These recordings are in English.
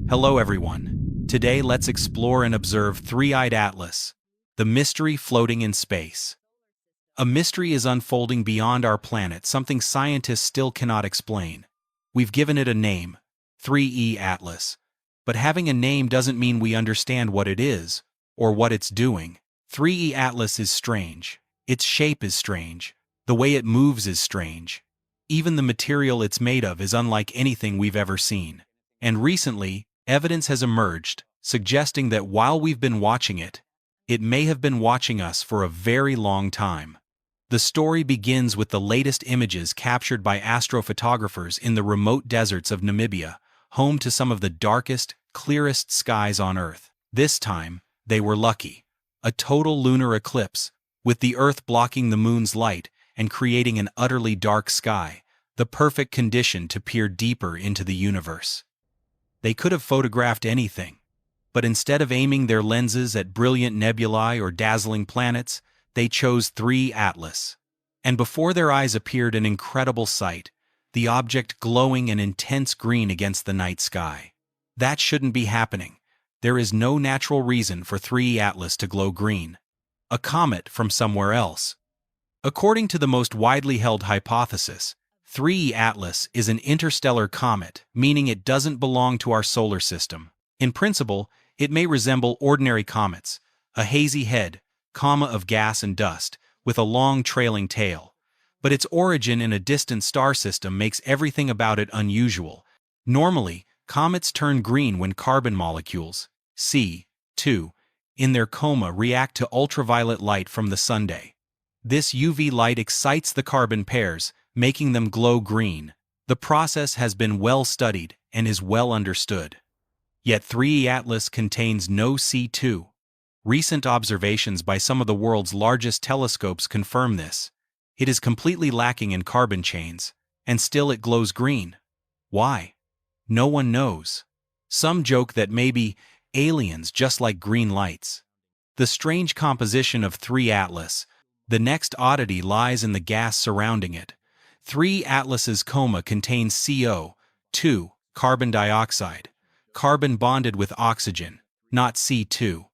Hello everyone. Today let's explore and observe Three-Eyed Atlas, the mystery floating in space. A mystery is unfolding beyond our planet, something scientists still cannot explain. We've given it a name, 3E Atlas. But having a name doesn't mean we understand what it is, or what it's doing. 3E Atlas is strange. Its shape is strange. The way it moves is strange. Even the material it's made of is unlike anything we've ever seen. And recently, evidence has emerged, suggesting that while we've been watching it, it may have been watching us for a very long time. The story begins with the latest images captured by astrophotographers in the remote deserts of Namibia, home to some of the darkest, clearest skies on Earth. This time, they were lucky. A total lunar eclipse, with the Earth blocking the moon's light and creating an utterly dark sky, the perfect condition to peer deeper into the universe. They could have photographed anything, but instead of aiming their lenses at brilliant nebulae or dazzling planets, they chose 3 Atlas. And before their eyes appeared an incredible sight, the object glowing an intense green against the night sky. That shouldn't be happening. There is no natural reason for 3 Atlas to glow green. A comet from somewhere else. According to the most widely held hypothesis, 3 Atlas is an interstellar comet, meaning it doesn't belong to our solar system. In principle, it may resemble ordinary comets, a hazy head, of gas and dust, with a long trailing tail. But its origin in a distant star system makes everything about it unusual. Normally, comets turn green when carbon molecules, C2, in their coma react to ultraviolet light from the sunday. This UV light excites the carbon pairs, making them glow green. The process has been well studied and is well understood. Yet 3 Atlas contains no C2. Recent observations by some of the world's largest telescopes confirm this. It is completely lacking in carbon chains, and still it glows green. Why? No one knows. Some joke that maybe aliens just like green lights. The strange composition of 3 Atlas. The next oddity lies in the gas surrounding it. 3 Atlas's coma contains CO2, carbon dioxide, carbon bonded with oxygen, not C2.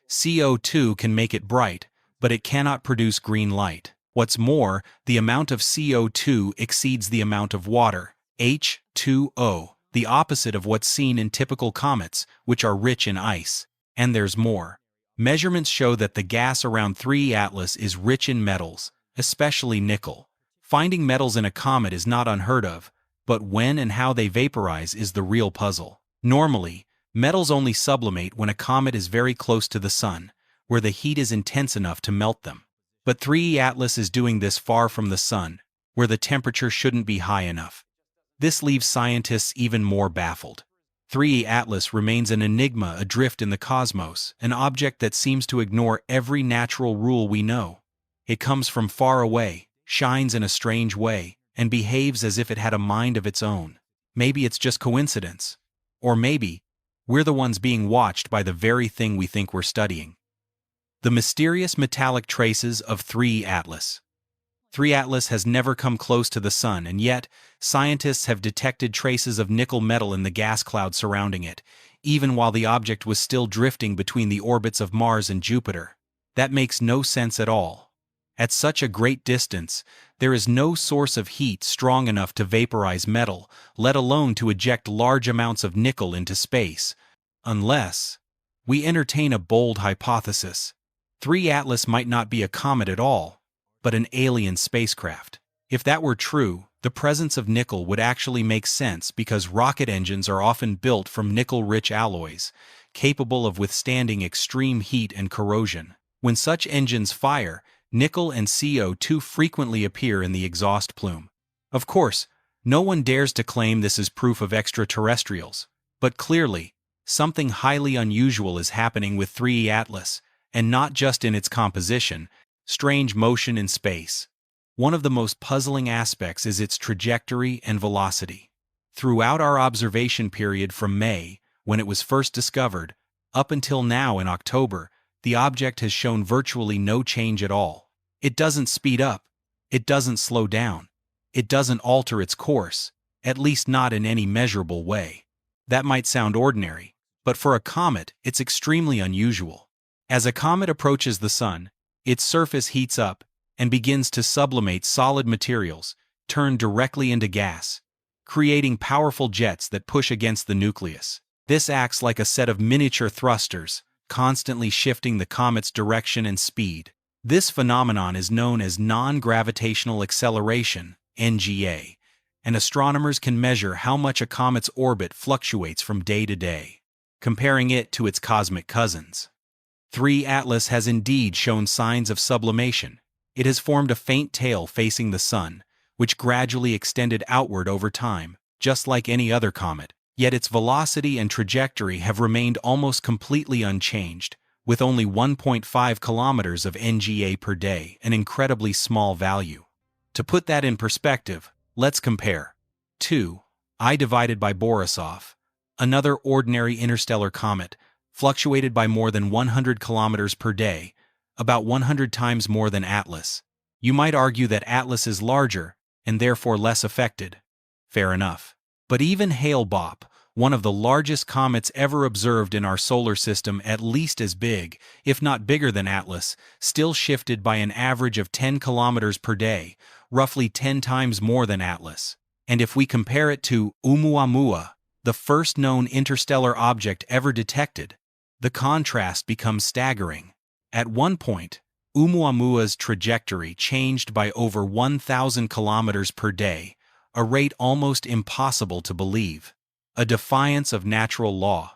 CO2 can make it bright, but it cannot produce green light. What's more, the amount of CO2 exceeds the amount of water, H2O, the opposite of what's seen in typical comets, which are rich in ice. And there's more. Measurements show that the gas around 3 Atlas is rich in metals, especially nickel. Finding metals in a comet is not unheard of, but when and how they vaporize is the real puzzle. Normally, metals only sublimate when a comet is very close to the sun, where the heat is intense enough to melt them. But 3 Atlas is doing this far from the sun, where the temperature shouldn't be high enough. This leaves scientists even more baffled. 3 Atlas remains an enigma adrift in the cosmos, an object that seems to ignore every natural rule we know. It comes from far away, shines in a strange way, and behaves as if it had a mind of its own. Maybe it's just coincidence. Or maybe, we're the ones being watched by the very thing we think we're studying. The mysterious metallic traces of 3 Atlas. 3 Atlas has never come close to the sun, and yet, scientists have detected traces of nickel metal in the gas cloud surrounding it, even while the object was still drifting between the orbits of Mars and Jupiter. That makes no sense at all. At such a great distance, there is no source of heat strong enough to vaporize metal, let alone to eject large amounts of nickel into space. Unless we entertain a bold hypothesis. 3 Atlas might not be a comet at all, but an alien spacecraft. If that were true, the presence of nickel would actually make sense because rocket engines are often built from nickel-rich alloys, capable of withstanding extreme heat and corrosion. When such engines fire, nickel and CO2 frequently appear in the exhaust plume. Of course, no one dares to claim this is proof of extraterrestrials, but clearly, something highly unusual is happening with 3 Atlas, and not just in its composition. Strange motion in space. One of the most puzzling aspects is its trajectory and velocity. Throughout our observation period from May, when it was first discovered, up until now in October, the object has shown virtually no change at all. It doesn't speed up. It doesn't slow down. It doesn't alter its course, at least not in any measurable way. That might sound ordinary, but for a comet, it's extremely unusual. As a comet approaches the Sun, its surface heats up and begins to sublimate solid materials, turn directly into gas, creating powerful jets that push against the nucleus. This acts like a set of miniature thrusters, constantly shifting the comet's direction and speed. This phenomenon is known as non-gravitational acceleration, NGA, and astronomers can measure how much a comet's orbit fluctuates from day to day, comparing it to its cosmic cousins. 3 Atlas has indeed shown signs of sublimation. It has formed a faint tail facing the Sun, which gradually extended outward over time, just like any other comet, yet its velocity and trajectory have remained almost completely unchanged, with only 1.5 kilometers of NGA per day, an incredibly small value. To put that in perspective, let's compare 2I divided by Borisov, another ordinary interstellar comet, fluctuated by more than 100 kilometers per day, about 100 times more than Atlas. You might argue that Atlas is larger, and therefore less affected. Fair enough. But even Hale-Bopp, one of the largest comets ever observed in our solar system, at least as big, if not bigger than Atlas, still shifted by an average of 10 kilometers per day, roughly 10 times more than Atlas. And if we compare it to Oumuamua, the first known interstellar object ever detected, the contrast becomes staggering. At one point, Oumuamua's trajectory changed by over 1,000 kilometers per day, a rate almost impossible to believe. A defiance of natural law.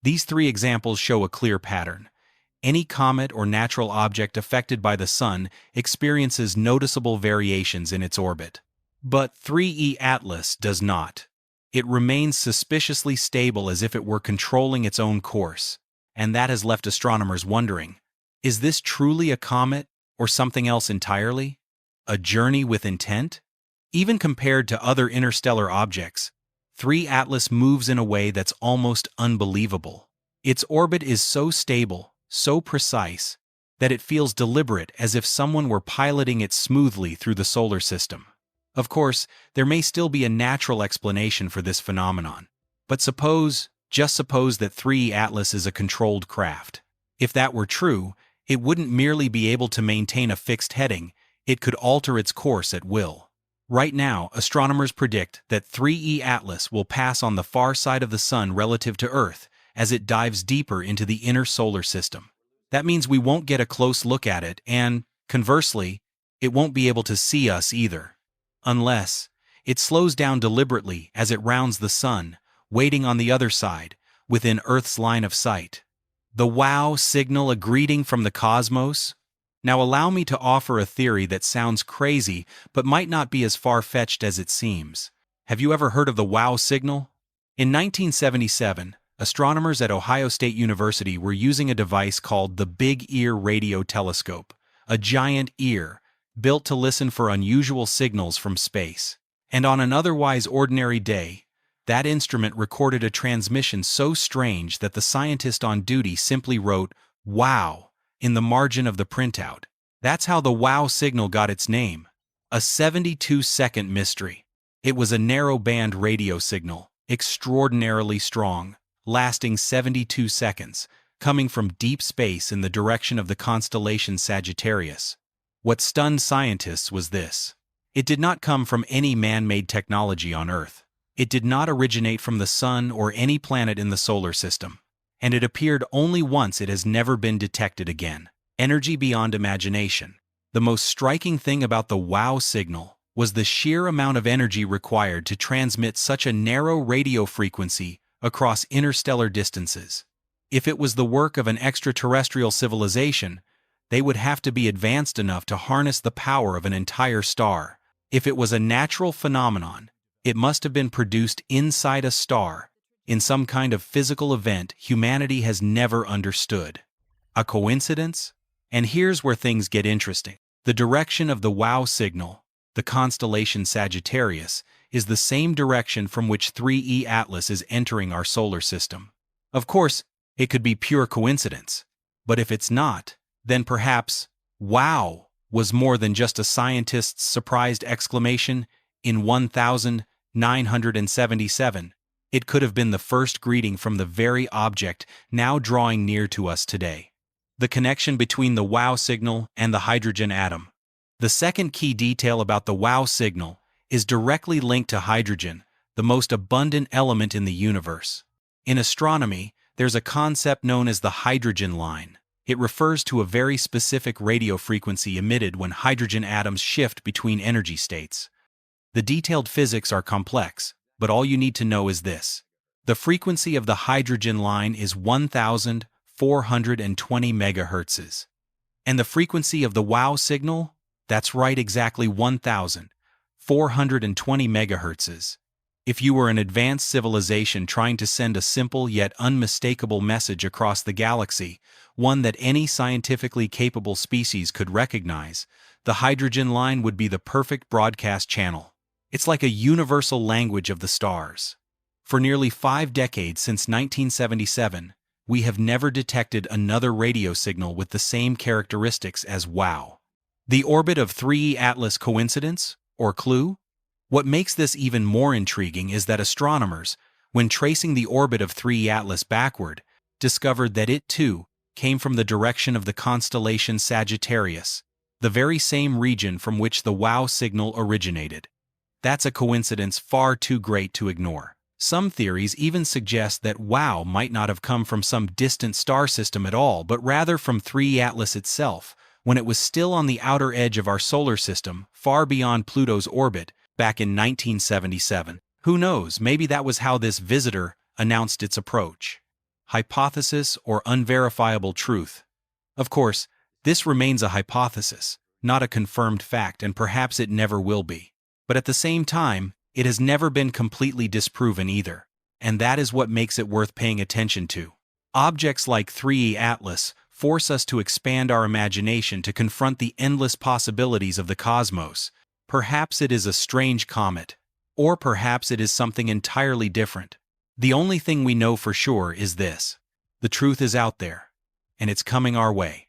These 3 examples show a clear pattern. Any comet or natural object affected by the Sun experiences noticeable variations in its orbit. But 3E Atlas does not. It remains suspiciously stable, as if it were controlling its own course. And that has left astronomers wondering, is this truly a comet or something else entirely? A journey with intent? Even compared to other interstellar objects, 3 Atlas moves in a way that's almost unbelievable. Its orbit is so stable, so precise, that it feels deliberate, as if someone were piloting it smoothly through the solar system. Of course, there may still be a natural explanation for this phenomenon. But just suppose that 3 Atlas is a controlled craft. If that were true, it wouldn't merely be able to maintain a fixed heading, it could alter its course at will. Right now, astronomers predict that 3E Atlas will pass on the far side of the Sun relative to Earth as it dives deeper into the inner solar system. That means we won't get a close look at it, and, conversely, it won't be able to see us either. Unless it slows down deliberately as it rounds the Sun, waiting on the other side, within Earth's line of sight. The wow signal, a greeting from the cosmos? Now allow me to offer a theory that sounds crazy but might not be as far-fetched as it seems. Have you ever heard of the wow signal? In 1977, astronomers at Ohio State University were using a device called the Big Ear Radio Telescope, a giant ear built to listen for unusual signals from space. And on an otherwise ordinary day, that instrument recorded a transmission so strange that the scientist on duty simply wrote, "Wow," in the margin of the printout. That's how the wow signal got its name. A 72-second mystery. It was a narrow-band radio signal, extraordinarily strong, lasting 72 seconds, coming from deep space in the direction of the constellation Sagittarius. What stunned scientists was this. It did not come from any man-made technology on Earth. It did not originate from the Sun or any planet in the solar system. And it appeared only once. It has never been detected again. Energy beyond imagination. The most striking thing about the wow signal was the sheer amount of energy required to transmit such a narrow radio frequency across interstellar distances. If it was the work of an extraterrestrial civilization, they would have to be advanced enough to harness the power of an entire star. If it was a natural phenomenon, it must have been produced inside a star, in some kind of physical event humanity has never understood. A coincidence? And here's where things get interesting. The direction of the wow signal, the constellation Sagittarius, is the same direction from which 3E Atlas is entering our solar system. Of course, it could be pure coincidence. But if it's not, then perhaps, wow, was more than just a scientist's surprised exclamation in 1977. It could have been the first greeting from the very object now drawing near to us today. The connection between the WOW signal and the hydrogen atom. The second key detail about the WOW signal is directly linked to hydrogen, the most abundant element in the universe. In astronomy, there's a concept known as the hydrogen line. It refers to a very specific radio frequency emitted when hydrogen atoms shift between energy states. The detailed physics are complex, but all you need to know is this. The frequency of the hydrogen line is 1,420 megahertzes. And the frequency of the WOW signal? That's right, exactly 1,420 megahertzes. If you were an advanced civilization trying to send a simple yet unmistakable message across the galaxy, one that any scientifically capable species could recognize, the hydrogen line would be the perfect broadcast channel. It's like a universal language of the stars. For nearly 5 decades since 1977, we have never detected another radio signal with the same characteristics as WOW. The orbit of 3E Atlas coincidence, or clue? What makes this even more intriguing is that astronomers, when tracing the orbit of 3E Atlas backward, discovered that it too came from the direction of the constellation Sagittarius, the very same region from which the WOW signal originated. That's a coincidence far too great to ignore. Some theories even suggest that WOW might not have come from some distant star system at all, but rather from 3E Atlas itself, when it was still on the outer edge of our solar system, far beyond Pluto's orbit, back in 1977. Who knows, maybe that was how this visitor announced its approach. Hypothesis or unverifiable truth. Of course, this remains a hypothesis, not a confirmed fact, and perhaps it never will be. But at the same time, it has never been completely disproven either, and that is what makes it worth paying attention to. Objects like 3E Atlas force us to expand our imagination to confront the endless possibilities of the cosmos. Perhaps it is a strange comet, or perhaps it is something entirely different. The only thing we know for sure is this: the truth is out there, and it's coming our way.